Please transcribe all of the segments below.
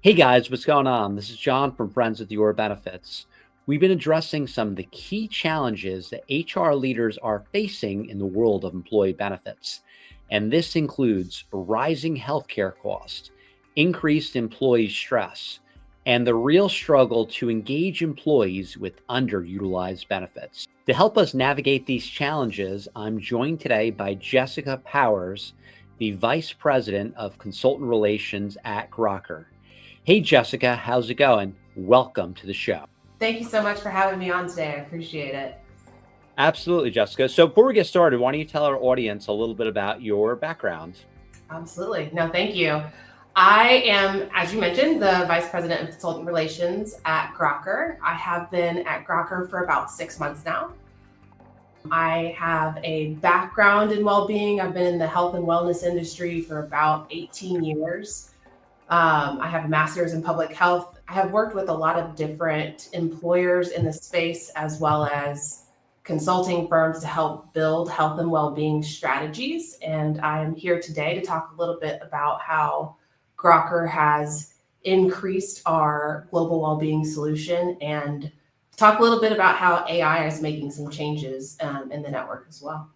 Hey guys, what's going on? This is John from Friends with Your Benefits. We've been addressing some of the key challenges that HR leaders are facing in the world of employee benefits. And this includes rising healthcare costs, increased employee stress, and the real struggle to engage employees with underutilized benefits. To help us navigate these challenges, I'm joined today by Jessica Powers, the Vice President of Consultant Relations at Grokker. Hey, Jessica, how's it going? Welcome to the show. Thank you so much for having me on today. I appreciate it. Absolutely, Jessica. So before we get started, why don't you tell our audience a little bit about your background? Absolutely. No, thank you. I am, as you mentioned, the Vice President of Consultant Relations at Grokker. I have been at Grokker for about 6 months now. I have a background in well-being. I've been in the health and wellness industry for about 18 years. I have a master's in public health. I have worked with a lot of different employers in the space, as well as consulting firms to help build health and well-being strategies. And I am here today to talk a little bit about how Grokker has increased our global well-being solution and talk a little bit about how AI is making some changes in the network as well.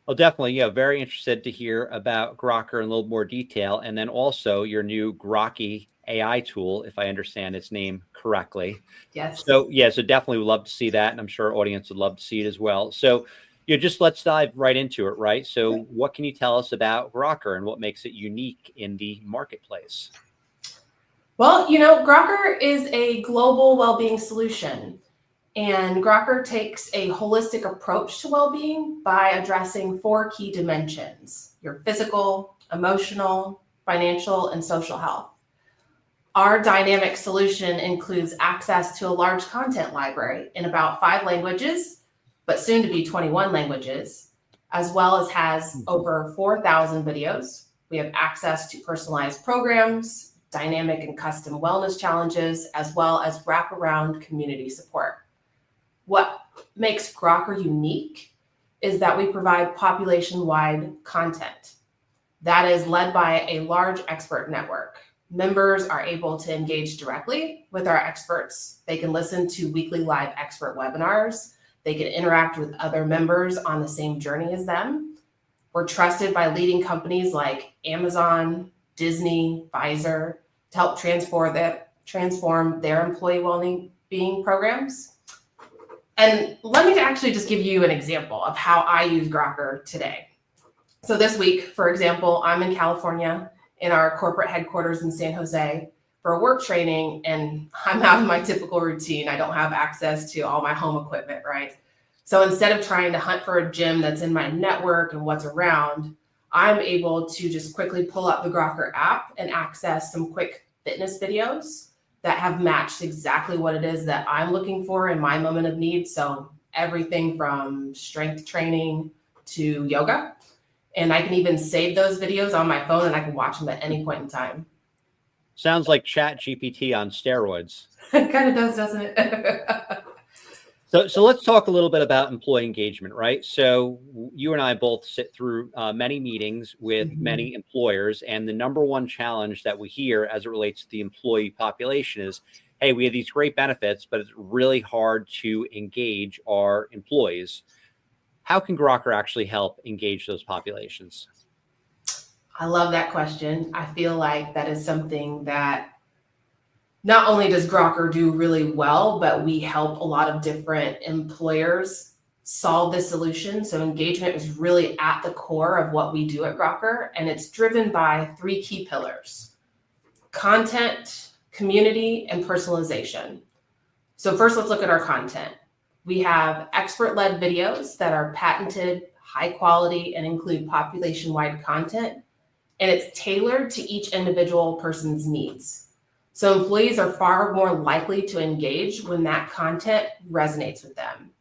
Well, definitely, very interested to hear about Grokker in a little more detail, and then also your new Grokky AI tool, if I understand its name correctly. Yes. So definitely would love to see that, and I'm sure our audience would love to see it as well. So, just let's dive right into it, right? So, what can you tell us about Grokker and what makes it unique in the marketplace? Well, Grokker is a global well-being solution. And Grokker takes a holistic approach to well-being by addressing 4 key dimensions: your physical, emotional, financial, and social health. Our dynamic solution includes access to a large content library in about 5 languages, but soon to be 21 languages, as well as has over 4,000 videos. We have access to personalized programs, dynamic and custom wellness challenges, as well as wraparound community support. What makes Grokker unique is that we provide population-wide content that is led by a large expert network. Members are able to engage directly with our experts. They can listen to weekly live expert webinars. They can interact with other members on the same journey as them. We're trusted by leading companies like Amazon, Disney, Pfizer to help transform their employee well-being programs. And let me actually just give you an example of how I use Grokker today. So this week, for example, I'm in California in our corporate headquarters in San Jose for a work training, and I'm out of my typical routine. I don't have access to all my home equipment, right? So instead of trying to hunt for a gym that's in my network and what's around, I'm able to just quickly pull up the Grokker app and access some quick fitness videos that have matched exactly what it is that I'm looking for in my moment of need. So everything from strength training to yoga. And I can even save those videos on my phone and I can watch them at any point in time. Sounds like Chat GPT on steroids. It kind of does, doesn't it? So let's talk a little bit about employee engagement, right? So you and I both sit through many meetings with many employers, and the number one challenge that we hear as it relates to the employee population is, hey, we have these great benefits, but it's really hard to engage our employees. How can Grokker actually help engage those populations? I love that question. I feel like that is something that not only does Grokker do really well, but we help a lot of different employers solve this solution. So engagement is really at the core of what we do at Grokker, and it's driven by 3 key pillars: content, community, and personalization. So first, let's look at our content. We have expert-led videos that are patented, high quality, and include population-wide content, and it's tailored to each individual person's needs. So employees are far more likely to engage when that content resonates with them.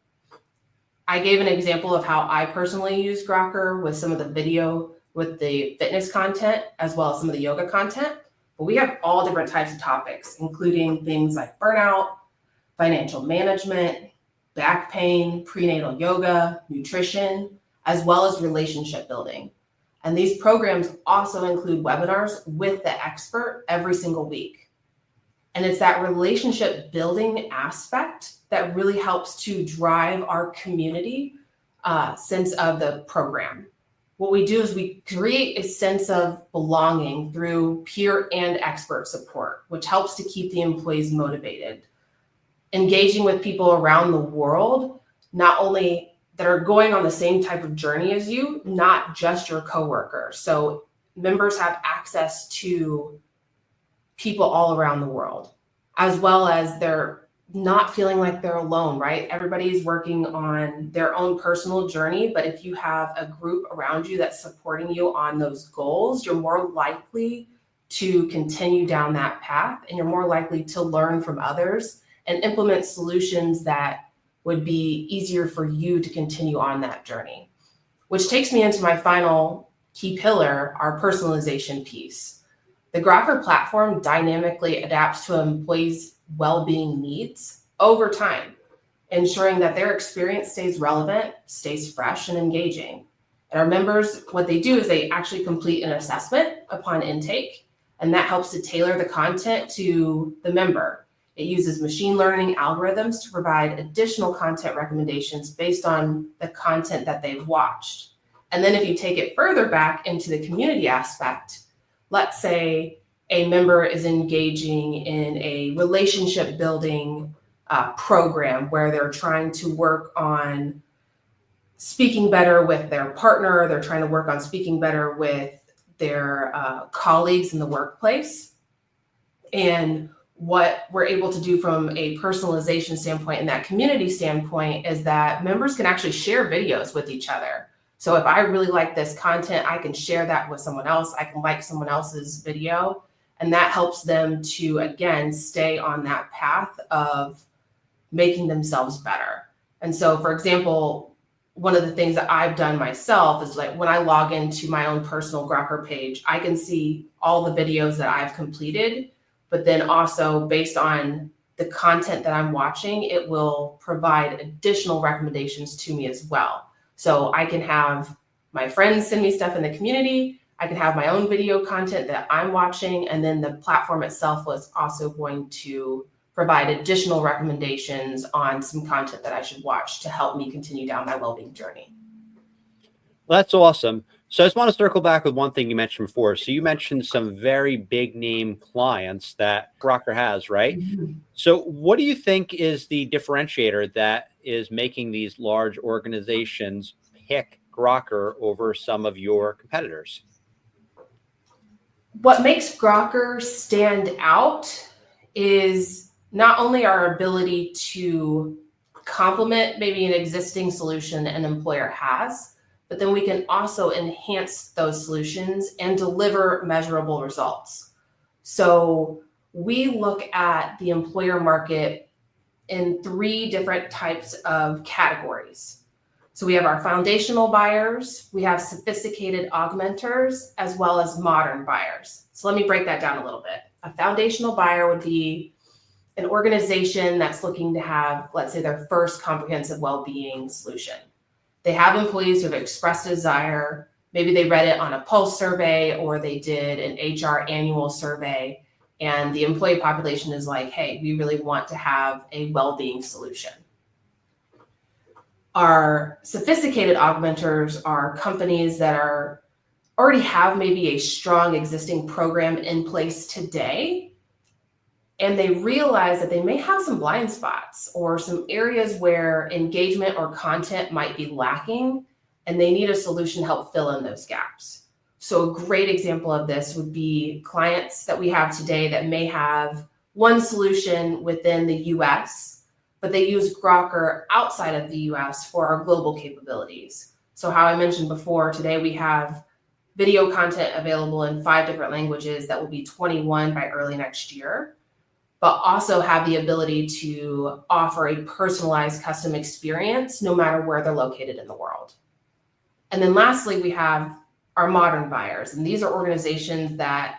I gave an example of how I personally use Grokker with some of the video with the fitness content, as well as some of the yoga content. But we have all different types of topics, including things like burnout, financial management, back pain, prenatal yoga, nutrition, as well as relationship building. And these programs also include webinars with the expert every single week. And it's that relationship building aspect that really helps to drive our community sense of the program. What we do is we create a sense of belonging through peer and expert support, which helps to keep the employees motivated. Engaging with people around the world, not only that are going on the same type of journey as you, not just your coworkers. So members have access to people all around the world, as well as they're not feeling like they're alone, right? Everybody's working on their own personal journey, but if you have a group around you that's supporting you on those goals, you're more likely to continue down that path, and you're more likely to learn from others and implement solutions that would be easier for you to continue on that journey. Which takes me into my final key pillar, our personalization piece. The Grokker platform dynamically adapts to employees' well-being needs over time, ensuring that their experience stays relevant, stays fresh, and engaging. And our members, what they do is they actually complete an assessment upon intake, and that helps to tailor the content to the member. It uses machine learning algorithms to provide additional content recommendations based on the content that they've watched. And then if you take it further back into the community aspect, let's say a member is engaging in a relationship building program where they're trying to work on speaking better with their partner, they're trying to work on speaking better with their colleagues in the workplace. And what we're able to do from a personalization standpoint and that community standpoint is that members can actually share videos with each other. So if I really like this content, I can share that with someone else. I can like someone else's video, and that helps them to, again, stay on that path of making themselves better. And so, for example, one of the things that I've done myself is like when I log into my own personal Grokker page, I can see all the videos that I've completed, but then also based on the content that I'm watching, it will provide additional recommendations to me as well. So I can have my friends send me stuff in the community. I can have my own video content that I'm watching, and then the platform itself was also going to provide additional recommendations on some content that I should watch to help me continue down my well-being journey. Well, that's awesome. So I just want to circle back with one thing you mentioned before. So you mentioned some very big name clients that Grokker has, right? Mm-hmm. So what do you think is the differentiator that is making these large organizations pick Grokker over some of your competitors? What makes Grokker stand out is not only our ability to complement maybe an existing solution an employer has, but then we can also enhance those solutions and deliver measurable results. So we look at the employer market in 3 different types of categories. So we have our foundational buyers, we have sophisticated augmenters, as well as modern buyers. So let me break that down a little bit. A foundational buyer would be an organization that's looking to have, let's say, their first comprehensive well-being solution. They have employees who have expressed a desire. Maybe they read it on a Pulse survey or they did an HR annual survey, and the employee population is like, hey, we really want to have a well-being solution. Our sophisticated augmenters are companies that already have maybe a strong existing program in place today, and they realize that they may have some blind spots or some areas where engagement or content might be lacking, and they need a solution to help fill in those gaps. So a great example of this would be clients that we have today that may have one solution within the US, but they use Grokker outside of the US for our global capabilities. So how I mentioned before, today we have video content available in 5 different languages that will be 21 by early next year, but also have the ability to offer a personalized custom experience no matter where they're located in the world. And then lastly, we have our modern buyers. And these are organizations that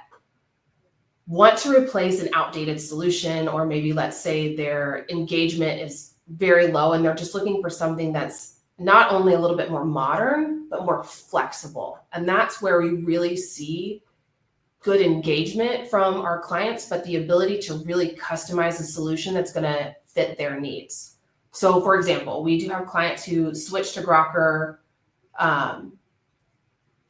want to replace an outdated solution, or maybe let's say their engagement is very low and they're just looking for something that's not only a little bit more modern, but more flexible. And that's where we really see good engagement from our clients, but the ability to really customize a solution that's going to fit their needs. So for example, we do have clients who switch to Grokker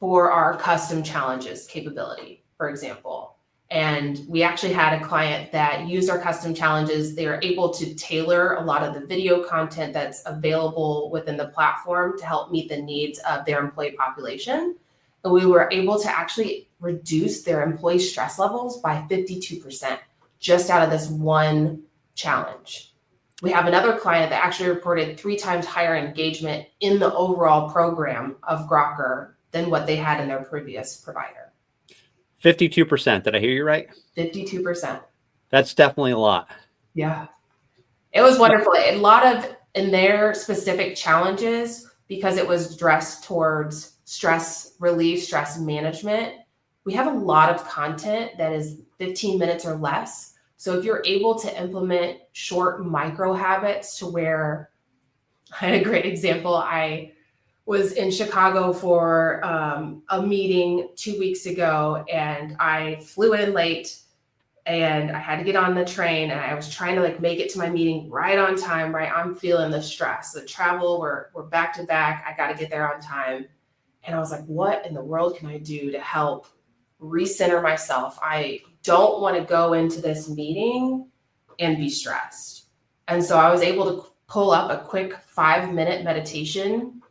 for our custom challenges capability, for example. And we actually had a client that used our custom challenges. They were able to tailor a lot of the video content that's available within the platform to help meet the needs of their employee population. And we were able to actually reduce their employee stress levels by 52% just out of this one challenge. We have another client that actually reported 3 times higher engagement in the overall program of Grokker than what they had in their previous provider. 52%. Did I hear you right? 52%. That's definitely a lot. Yeah. It was wonderful. A lot of in their specific challenges, because it was dressed towards stress relief, stress management. We have a lot of content that is 15 minutes or less. So if you're able to implement short micro habits to where, I had a great example. I was in Chicago for a meeting 2 weeks ago, and I flew in late and I had to get on the train, and I was trying to like make it to my meeting right on time, right? I'm feeling the stress, the travel, we're back to back. I got to get there on time. And I was like, what in the world can I do to help recenter myself? I don't want to go into this meeting and be stressed. And so I was able to pull up a quick 5-minute meditation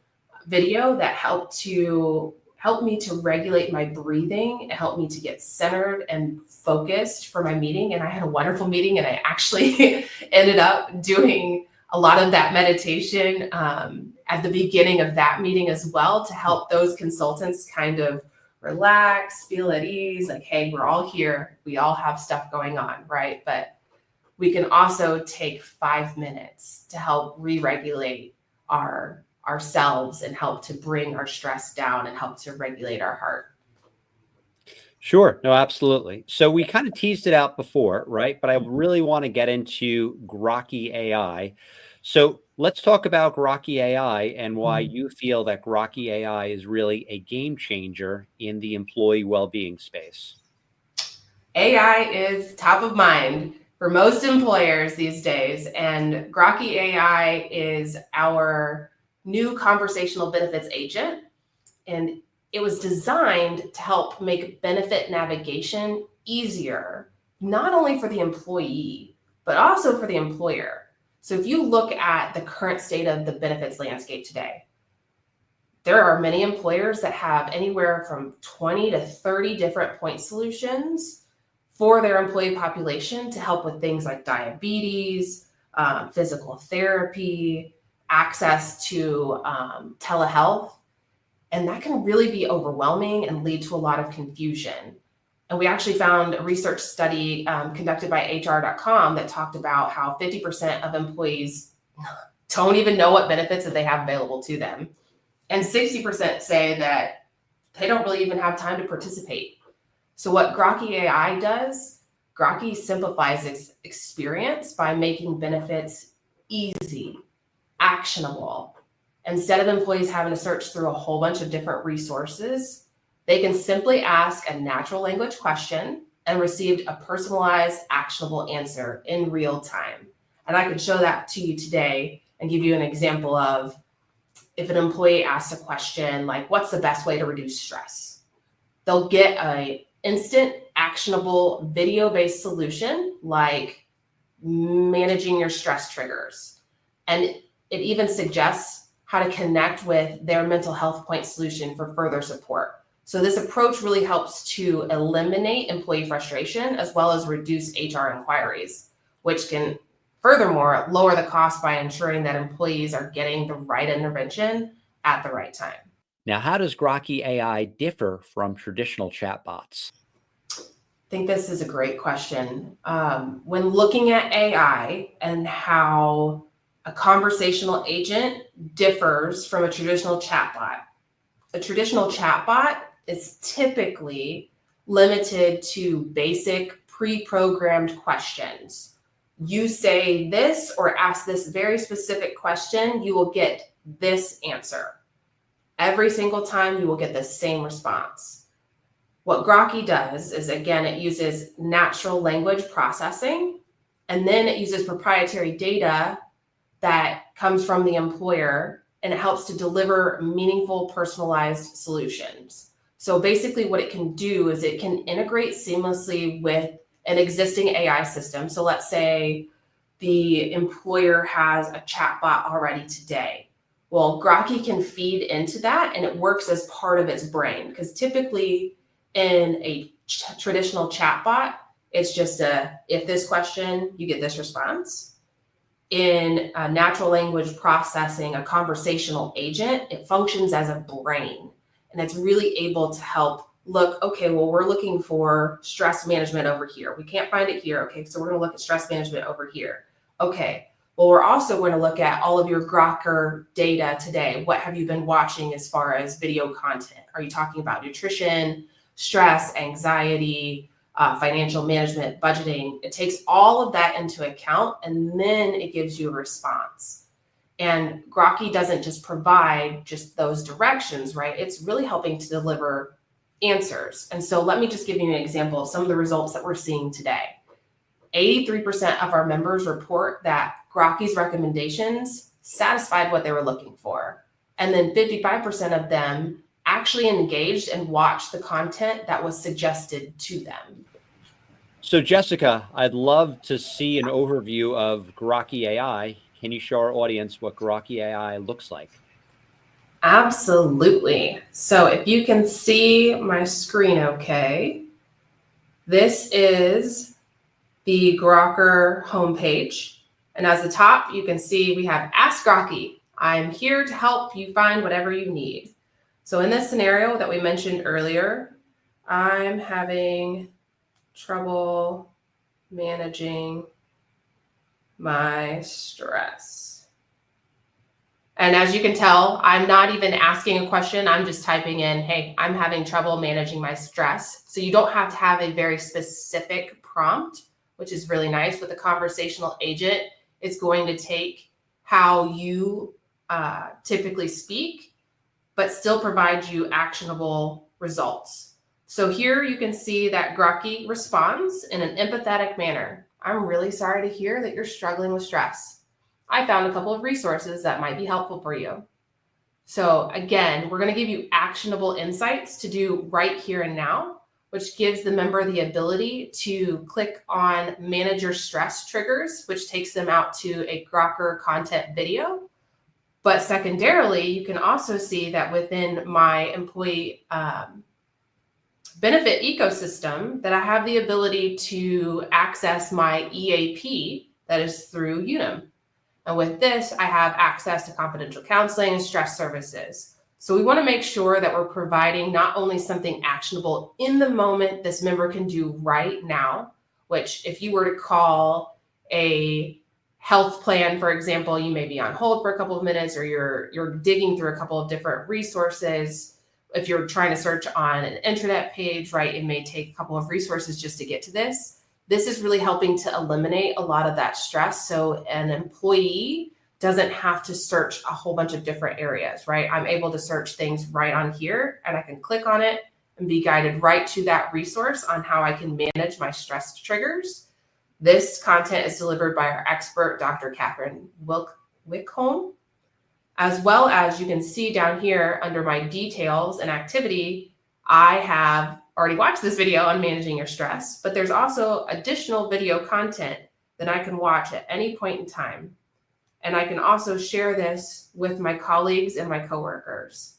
video that helped me to regulate my breathing. It helped me to get centered and focused for my meeting. And I had a wonderful meeting, and I actually ended up doing a lot of that meditation at the beginning of that meeting as well, to help those consultants kind of relax, feel at ease, like, hey, we're all here. We all have stuff going on, right? But we can also take 5 minutes to help re-regulate ourselves and help to bring our stress down and help to regulate our heart. Sure. No, absolutely. So we kind of teased it out before, right? But I really want to get into Grokky AI. So let's talk about Grokky AI and why you feel that Grokky AI is really a game changer in the employee well-being space. AI is top of mind for most employers these days, and Grokky AI is our new conversational benefits agent. And it was designed to help make benefit navigation easier, not only for the employee, but also for the employer. So if you look at the current state of the benefits landscape today, there are many employers that have anywhere from 20 to 30 different point solutions for their employee population to help with things like diabetes, physical therapy, access to telehealth. And that can really be overwhelming and lead to a lot of confusion. And we actually found a research study conducted by HR.com that talked about how 50% of employees don't even know what benefits that they have available to them. And 60% say that they don't really even have time to participate. So what Grokky AI does, Grokky simplifies its experience by making benefits easy, actionable. Instead of employees having to search through a whole bunch of different resources, they can simply ask a natural language question and receive a personalized, actionable answer in real time. And I can show that to you today and give you an example of if an employee asks a question like, what's the best way to reduce stress? They'll get an instant, actionable, video-based solution like managing your stress triggers. And it even suggests how to connect with their mental health point solution for further support. So this approach really helps to eliminate employee frustration as well as reduce HR inquiries, which can furthermore lower the cost by ensuring that employees are getting the right intervention at the right time. Now, how does Grokky AI differ from traditional chatbots? I think this is a great question. When looking at AI and how a conversational agent differs from a traditional chatbot is typically limited to basic pre-programmed questions. You say this or ask this very specific question, you will get this answer. Every single time you will get the same response. What Grokky does is, again, it uses natural language processing, and then it uses proprietary data that comes from the employer, and it helps to deliver meaningful, personalized solutions. So basically what it can do is it can integrate seamlessly with an existing AI system. So let's say the employer has a chatbot already today. Well, Grokky can feed into that, and it works as part of its brain, because typically in a traditional chatbot, it's just if this question, you get this response. In natural language processing, a conversational agent, it functions as a brain, and it's really able to help look, okay, well, we're looking for stress management over here. We can't find it here. Okay, so we're going to look at stress management over here. Okay, well, we're also going to look at all of your Grokker data today. What have you been watching as far as video content? Are you talking about nutrition, stress, anxiety, financial management, budgeting? It takes all of that into account, and then it gives you a response. And Grokky doesn't just provide just those directions, right? It's really helping to deliver answers. And so let me just give you an example of some of the results that we're seeing today. 83% of our members report that Grokky's recommendations satisfied what they were looking for. And then 55% of them actually engaged and watched the content that was suggested to them. So Jessica, I'd love to see an overview of Grokky AI. Can you show our audience what Grokky AI looks like? Absolutely. So if you can see my screen okay, this is the Grokker homepage. And as the top, you can see we have Ask Grokky. I'm here to help you find whatever you need. So in this scenario that we mentioned earlier, I'm having trouble managing my stress. And as you can tell, I'm not even asking a question. I'm just typing in, hey, I'm having trouble managing my stress. So you don't have to have a very specific prompt, which is really nice. With a conversational agent, it's going to take how you typically speak, but still provide you actionable results. So here you can see that Grokky responds in an empathetic manner. I'm really sorry to hear that you're struggling with stress. I found a couple of resources that might be helpful for you. So again, we're going to give you actionable insights to do right here and now, which gives the member the ability to click on Manage Your Stress Triggers, which takes them out to a Grokker content video. But secondarily, you can also see that within my employee benefit ecosystem that I have the ability to access my EAP that is through Unum. And with this, I have access to confidential counseling and stress services. So we want to make sure that we're providing not only something actionable in the moment this member can do right now, which if you were to call a health plan, for example, you may be on hold for a couple of minutes, or you're digging through a couple of different resources. If you're trying to search on an internet page, right, it may take a couple of resources just to get to this. This is really helping to eliminate a lot of that stress. So an employee doesn't have to search a whole bunch of different areas, right? I'm able to search things right on here, and I can click on it and be guided right to that resource on how I can manage my stress triggers. This content is delivered by our expert, Dr. Catherine Wickholm, as well as you can see down here under my details and activity, I have already watched this video on managing your stress, but there's also additional video content that I can watch at any point in time. And I can also share this with my colleagues and my coworkers.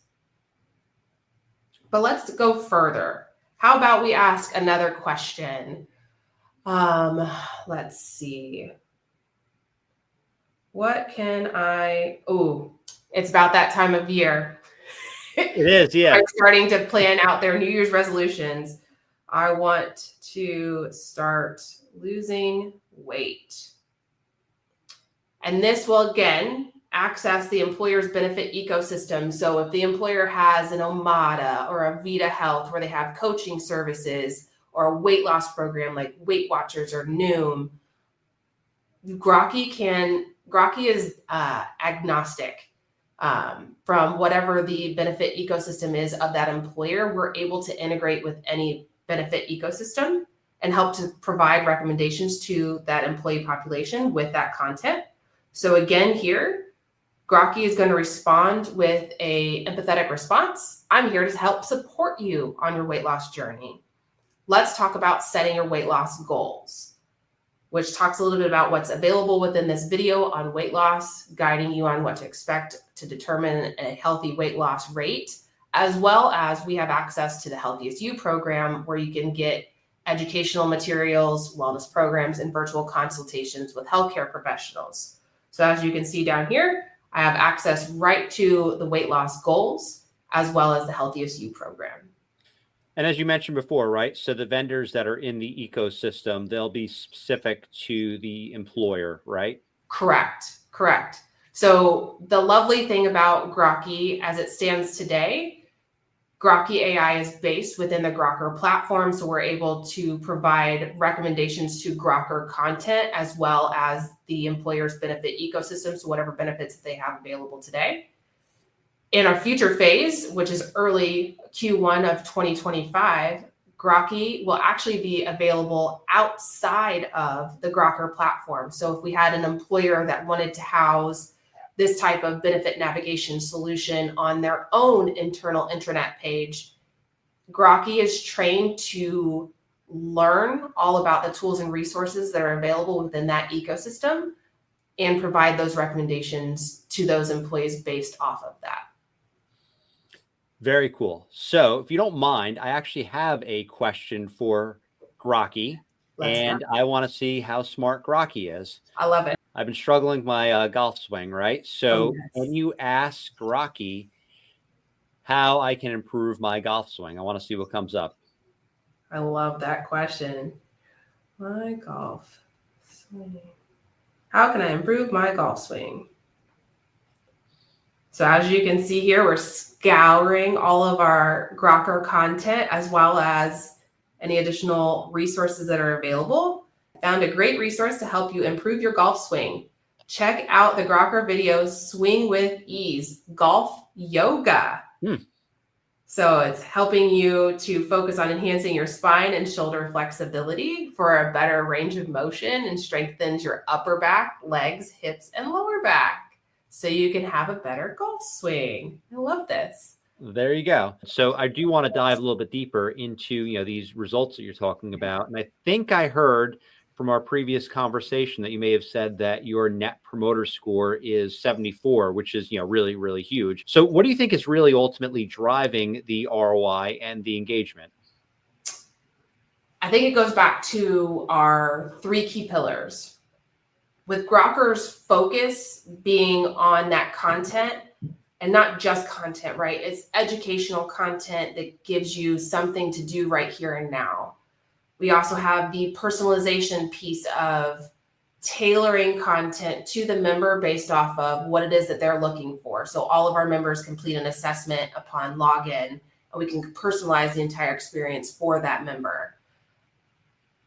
But let's go further. How about we ask another question? Let's see. What can it's about that time of year. It is, yeah. I'm starting to plan out their New Year's resolutions. I want to start losing weight. And this will, again, access the employer's benefit ecosystem. So if the employer has an Omada or a Vita Health where they have coaching services, or a weight loss program like Weight Watchers or Noom, Grokky is agnostic. from whatever the benefit ecosystem is of that employer. We're able to integrate with any benefit ecosystem and help to provide recommendations to that employee population with that content. So again, here, Grokky is going to respond with a empathetic response. I'm here to help support you on your weight loss journey. Let's talk about setting your weight loss goals, which talks a little bit about what's available within this video on weight loss, guiding you on what to expect to determine a healthy weight loss rate, as well as we have access to the Healthiest You program, where you can get educational materials, wellness programs, and virtual consultations with healthcare professionals. So as you can see down here, I have access right to the weight loss goals, as well as the Healthiest You program. And as you mentioned before, right? So the vendors that are in the ecosystem, they'll be specific to the employer, right? Correct. So the lovely thing about Grokky as it stands today, Grokky AI is based within the Grokker platform. So we're able to provide recommendations to Grokker content as well as the employer's benefit ecosystem. So whatever benefits they have available today. In our future phase, which is early Q1 of 2025, Grokky will actually be available outside of the Grokker platform. So if we had an employer that wanted to house this type of benefit navigation solution on their own internal intranet page, Grokky is trained to learn all about the tools and resources that are available within that ecosystem and provide those recommendations to those employees based off of that. Very cool. So if you don't mind, I actually have a question for Grokky, and I want to see how smart Grokky is. I love it. I've been struggling with my golf swing, right? So yes. Can you ask Grokky how I can improve my golf swing? I want to see what comes up. I love that question. My golf swing. How can I improve my golf swing? So as you can see here, we're scouring all of our Grokker content as well as any additional resources that are available. Found a great resource to help you improve your golf swing. Check out the Grokker videos, Swing with Ease, Golf Yoga. So it's helping you to focus on enhancing your spine and shoulder flexibility for a better range of motion and strengthens your upper back, legs, hips, and lower back so you can have a better golf swing. I love this. There you go. So I do want to dive a little bit deeper into, these results that you're talking about. And I think I heard from our previous conversation that you may have said that your net promoter score is 74, which is, really, really huge. So what do you think is really ultimately driving the ROI and the engagement? I think it goes back to our 3 key pillars. With Grokker's focus being on that content, and not just content, right? It's educational content that gives you something to do right here and now. We also have the personalization piece of tailoring content to the member based off of what it is that they're looking for. So all of our members complete an assessment upon login, and we can personalize the entire experience for that member.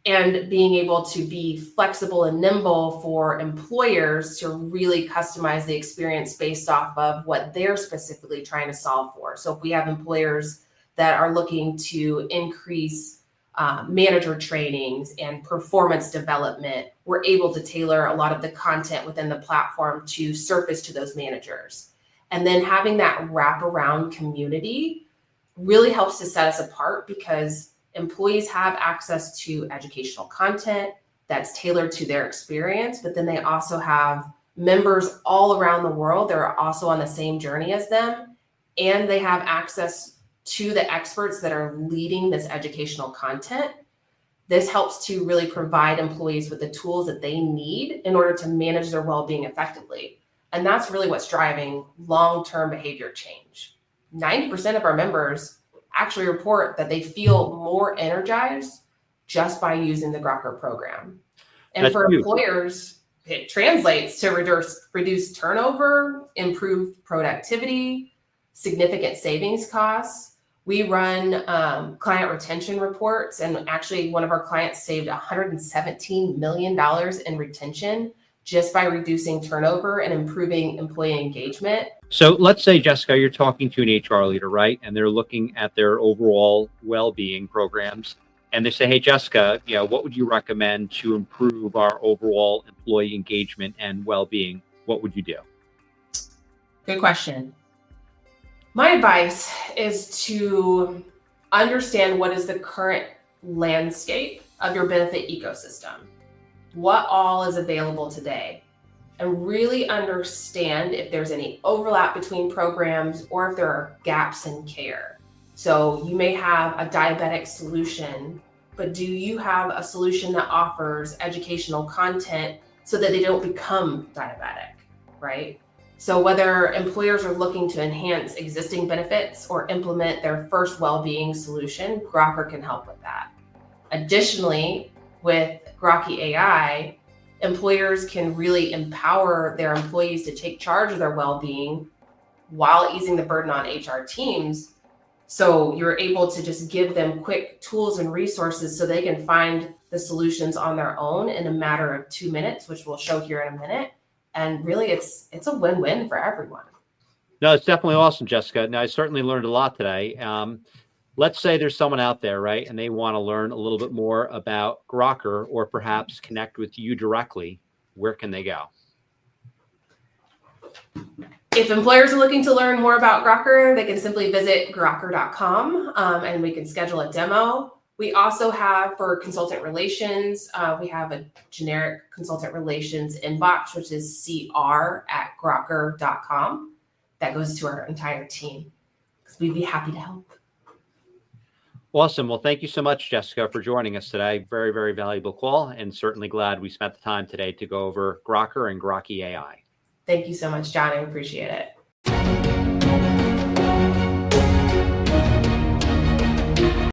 And being able to be flexible and nimble for employers to really customize the experience based off of what they're specifically trying to solve for. So if we have employers that are looking to increase manager trainings and performance development, we're able to tailor a lot of the content within the platform to surface to those managers. And then having that wraparound community really helps to set us apart because employees have access to educational content that's tailored to their experience, but then they also have members all around the world that are also on the same journey as them, and they have access to the experts that are leading this educational content. This helps to really provide employees with the tools that they need in order to manage their well-being effectively. And that's really what's driving long-term behavior change. 90% of our members actually report that they feel more energized just by using the Grokker program. And that's for beautiful. Employers, it translates to reduce turnover, improved productivity, significant savings costs. We run client retention reports, and actually one of our clients saved $117 million in retention just by reducing turnover and improving employee engagement. So let's say, Jessica, you're talking to an HR leader, right? And they're looking at their overall well-being programs. And they say, hey, Jessica, what would you recommend to improve our overall employee engagement and well-being? What would you do? Good question. My advice is to understand what is the current landscape of your benefit ecosystem. What all is available today? And really understand if there's any overlap between programs or if there are gaps in care. So you may have a diabetic solution, but do you have a solution that offers educational content so that they don't become diabetic, right? So whether employers are looking to enhance existing benefits or implement their first well-being solution, Grokker can help with that. Additionally, with Grokky AI, employers can really empower their employees to take charge of their well-being while easing the burden on HR teams. So you're able to just give them quick tools and resources so they can find the solutions on their own in a matter of 2 minutes, which we'll show here in a minute. And really, it's a win-win for everyone. No, it's definitely awesome, Jessica. Now, I certainly learned a lot today. Let's say there's someone out there, right, and they want to learn a little bit more about Grokker or perhaps connect with you directly. Where can they go? If employers are looking to learn more about Grokker, they can simply visit grokker.com and we can schedule a demo. We also have, for consultant relations, we have a generic consultant relations inbox, which is cr@grokker.com. That goes to our entire team because we'd be happy to help. Awesome. Well, thank you so much, Jessica, for joining us today. Very, very valuable call, and certainly glad we spent the time today to go over Grokker and Grokky AI. Thank you so much, John. I appreciate it.